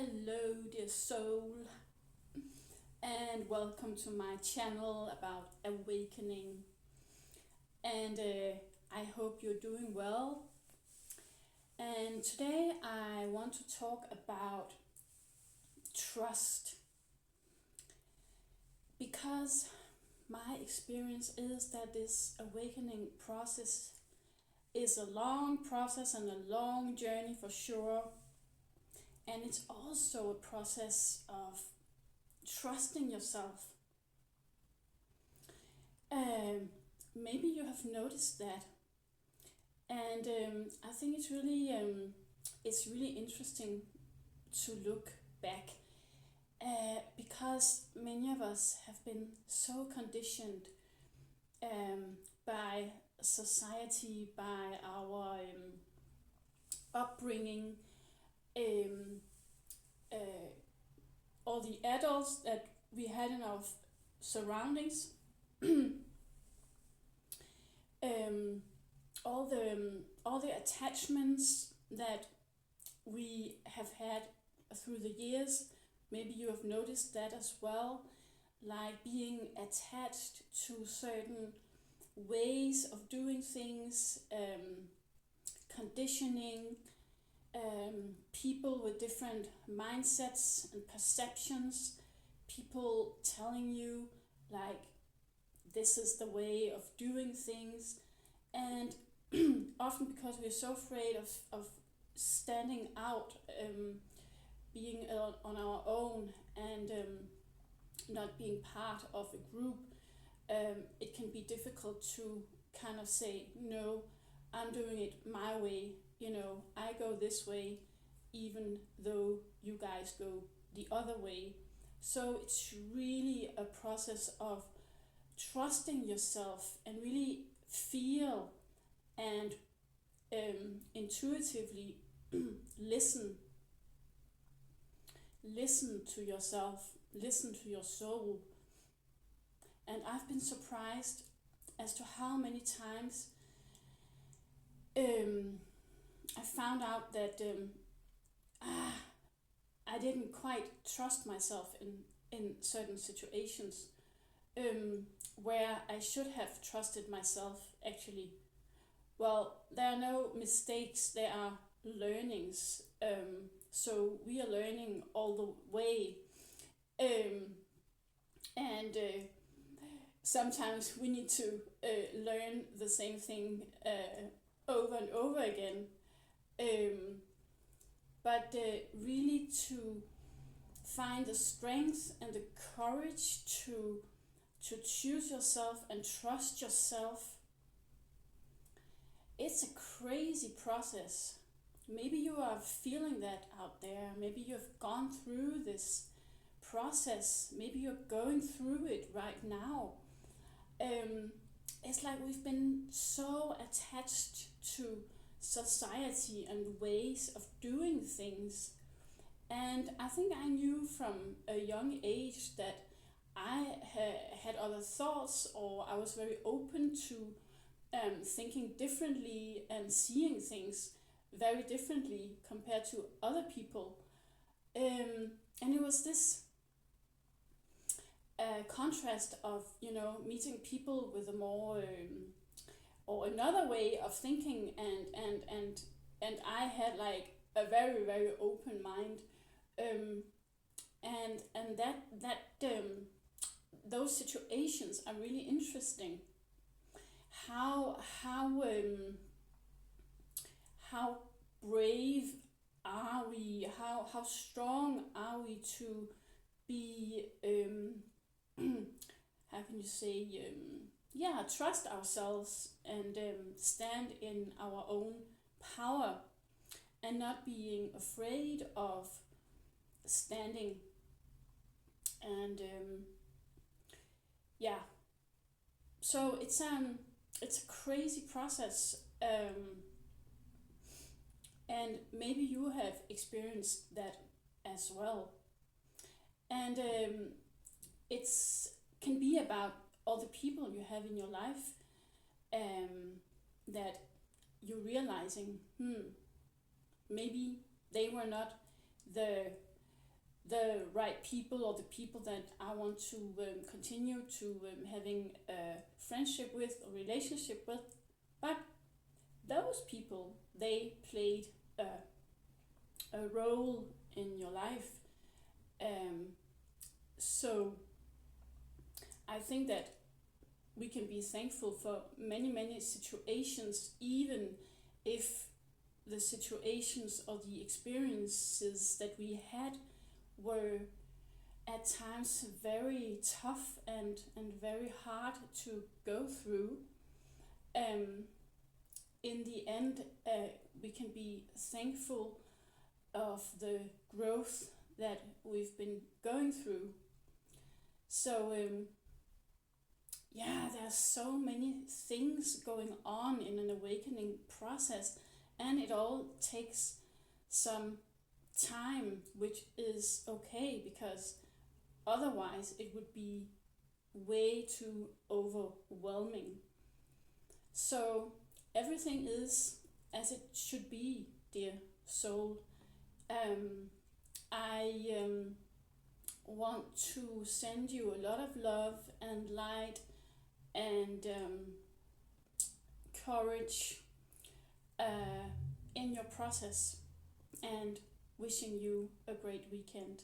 Hello, dear soul, and welcome to my channel about awakening. And I hope you're doing well. And today I want to talk about trust because my experience is that this awakening process is a long process and a long journey for sure. And it's also a process of trusting yourself. Um, Maybe you have noticed that, and I think it's really interesting to look back because many of us have been so conditioned by society, by our upbringing, um, uh, all the adults that we had in our surroundings, um, all the attachments that we have had through the years. Maybe you have noticed that as well, like being attached to certain ways of doing things, conditioning, people with different mindsets and perceptions, people telling you like this is the way of doing things, and often because we're so afraid of standing out, being on our own, and not being part of a group, it can be difficult to kind of say, no, I'm doing it my way, I go this way, even though you guys go the other way. So it's really a process of trusting yourself and really feel and intuitively listen listen to yourself, listen to your soul. And I've been surprised as to how many times I found out that I didn't quite trust myself in certain situations, where I should have trusted myself actually. Well, there are no mistakes, there are learnings. So we are learning all the way. Um, and sometimes we need to learn the same thing over and over again. Um, but really to find the strength and the courage to choose yourself and trust yourself, it's a crazy process. Maybe you are feeling that out there. Maybe you've gone through this process. Maybe you're going through it right now. It's like we've been so attached to society and ways of doing things. And I think I knew from a young age that I had other thoughts, or I was very open to thinking differently and seeing things very differently compared to other people. And it was this contrast of, meeting people with a more or another way of thinking, and I had like a very very open mind, um, and those situations are really interesting. How brave are we? How strong are we to be how can you say, yeah, trust ourselves and stand in our own power, and not being afraid of standing. And yeah, so it's a crazy process, and maybe you have experienced that as well. And it's can be about all the people you have in your life, that you're realizing, maybe they were not the the right people or the people that I want to continue to having a friendship with or relationship with. But those people, they played a role in your life. Um, so I think that we can be thankful for many, many situations, even if the situations or the experiences that we had were at times very tough and very hard to go through. Um, in the end, we can be thankful of the growth that we've been going through. So, yeah, there's so many things going on in an awakening process, and it all takes some time, which is okay because otherwise it would be way too overwhelming. So, everything is as it should be, dear soul. Um, I want to send you a lot of love and light and courage in your process, and wishing you a great weekend.